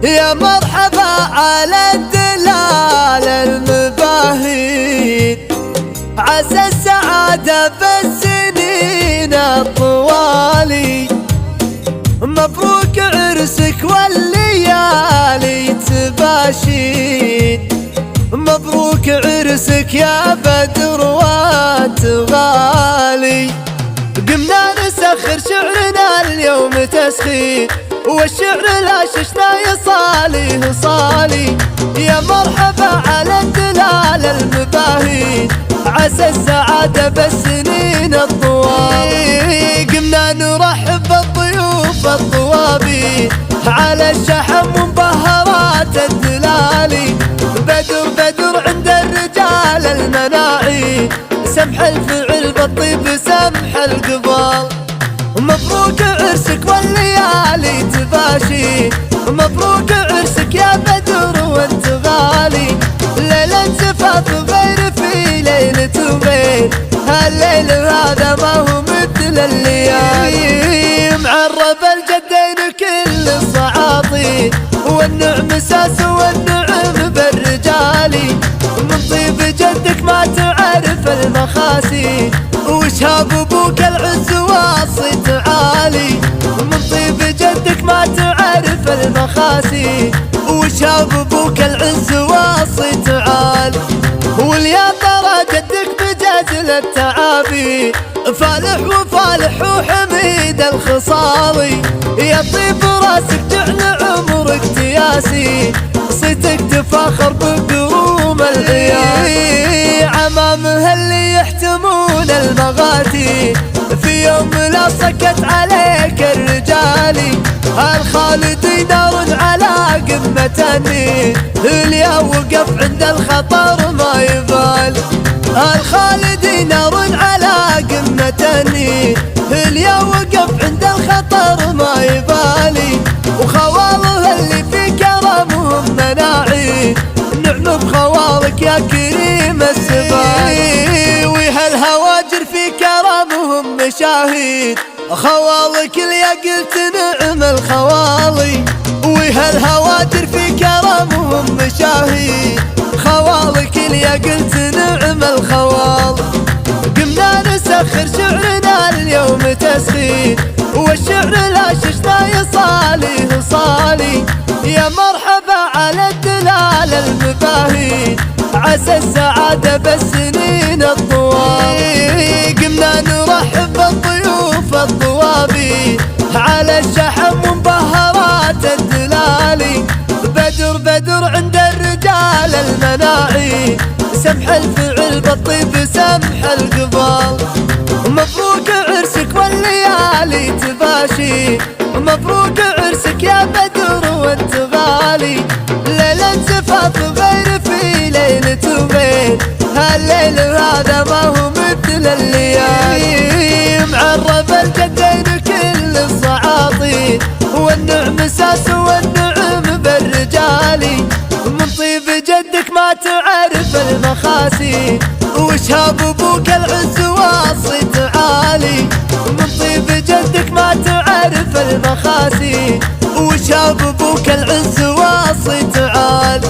يا مرحبا على الدلال المباهين، عسى السعادة بالسنين الطوالي. مبروك عرسك والليالي تباشين، مبروك عرسك يا بدر وتغالي. قمنا نسخر شعرنا اليوم تسخير، والشعر لا ششنا يصاليه صالي. يا مرحبا على الدلال المباهين، عسى السعادة بالسنين الطوالي. قمنا نرحب بالضيوف الطوابي، على الشحم ومبهرات الدلالي. بدر بدر عند الرجال المناعي، سمح الفعل بالطيب سمح القبال. مبروك عرسك والليالي تباشي، مبروك عرسك يا بدر وانت غالي. ليلة زفاف غير في ليلة وغير، هالليل هذا ما هو مثل الليالي. معرب الجدين كل الصعاطي، والنعم ساس والنعم بالرجالي. من طيب جدك ما تعرف المخاسي، وشهاب ابوك العز واصي تعالي. من طيب جدك ما تعرف المخاسي، وشهاب ابوك العز واصي تعالي. واليا ترى جدك بجازل التعابي، فالح وفالح وحميد الخصالي. يا طيب راسك جعل عمرك تياسي، صيتك تفاخر بقروم العيال. عمامها اللي يحتمون المغاتي، في يوم لا سكت عليك الرجالي. الخالدي نار على قمة النيل، اللي وقف عند الخطر ما يبال. الخالدي نار على قمة النيل، اللي وقف عند الخطر ما يبالي. وخواله اللي في كرمهم مناعي، نعم بخوالك يا كريم السبالي. وهالهواجر في كرمهم مشاهيد، خوالك اللي قلت نعم الخوالي. وهالهواجر في كرمهم مشاهيد، خوالك اللي قلت نعم الخوال. قمنا نسخر شعرنا اليوم تسخير، والشعر لا ششنا يصاليه صالي. يا مرحبا على الدلال المباهين، عسى السعادة بالسنين الطوالي. قمنا نرحب بالضيوف الطوابي، على الشحم ومبهرات الدلالي. بدر بدر عند الرجال المناعي، سمح الفعل بالطيب سمح القبال. مبروك عرسك والليالي تباشي، مبروك عرسك يا بدر وانت غالي. ليلة زفاف غير في ليلة وغير، هالليل هذا ما هو مثل الليالي. معرب الجدين كل الصعاطي، والنعم ساس والنعم بالرجالي. من طيب جدك ما تعرف المخاسي، وشهاب ابوك العز واصي تعالي. من طيب جدك ما تعرف المخاسي، وشهاب ابوك العز واصي تعالي.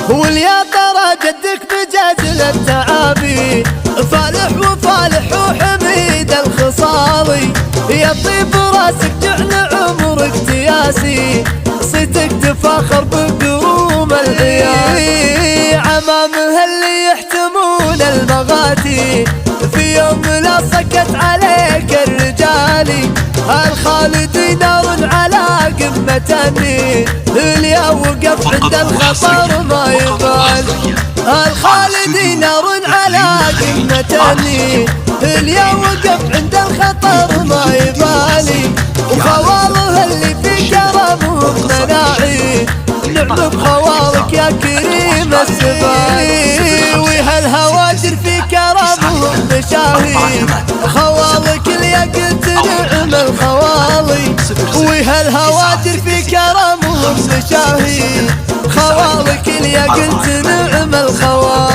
واليا ترى جدك بجازل التعابي، فالح وفالح وحميد الخصالي. يا طيب راسك جعل عمرك تياسي، صيتك تفاخر بقروم العيال. عمامها اللي يحتمون المغاتي، في يوم لا سكت عليك الرجالي. الخالدي نار على قمة النيل، اللي وقف عند الخطر ما يبال. الخالدي نار على قمة النيل، اللي وقف عند الخطر ما يبالي. وخواله اللي في كرمهم مناعي، نعم بخوالك يا كريم السبالي. وهالهواجر في كرمهم مشاهير، خوالك اللي قلت نعم الخوالي. وهالهواجر في كرمهم مشاهير، خوالك اللي قلت نعم الخوالي.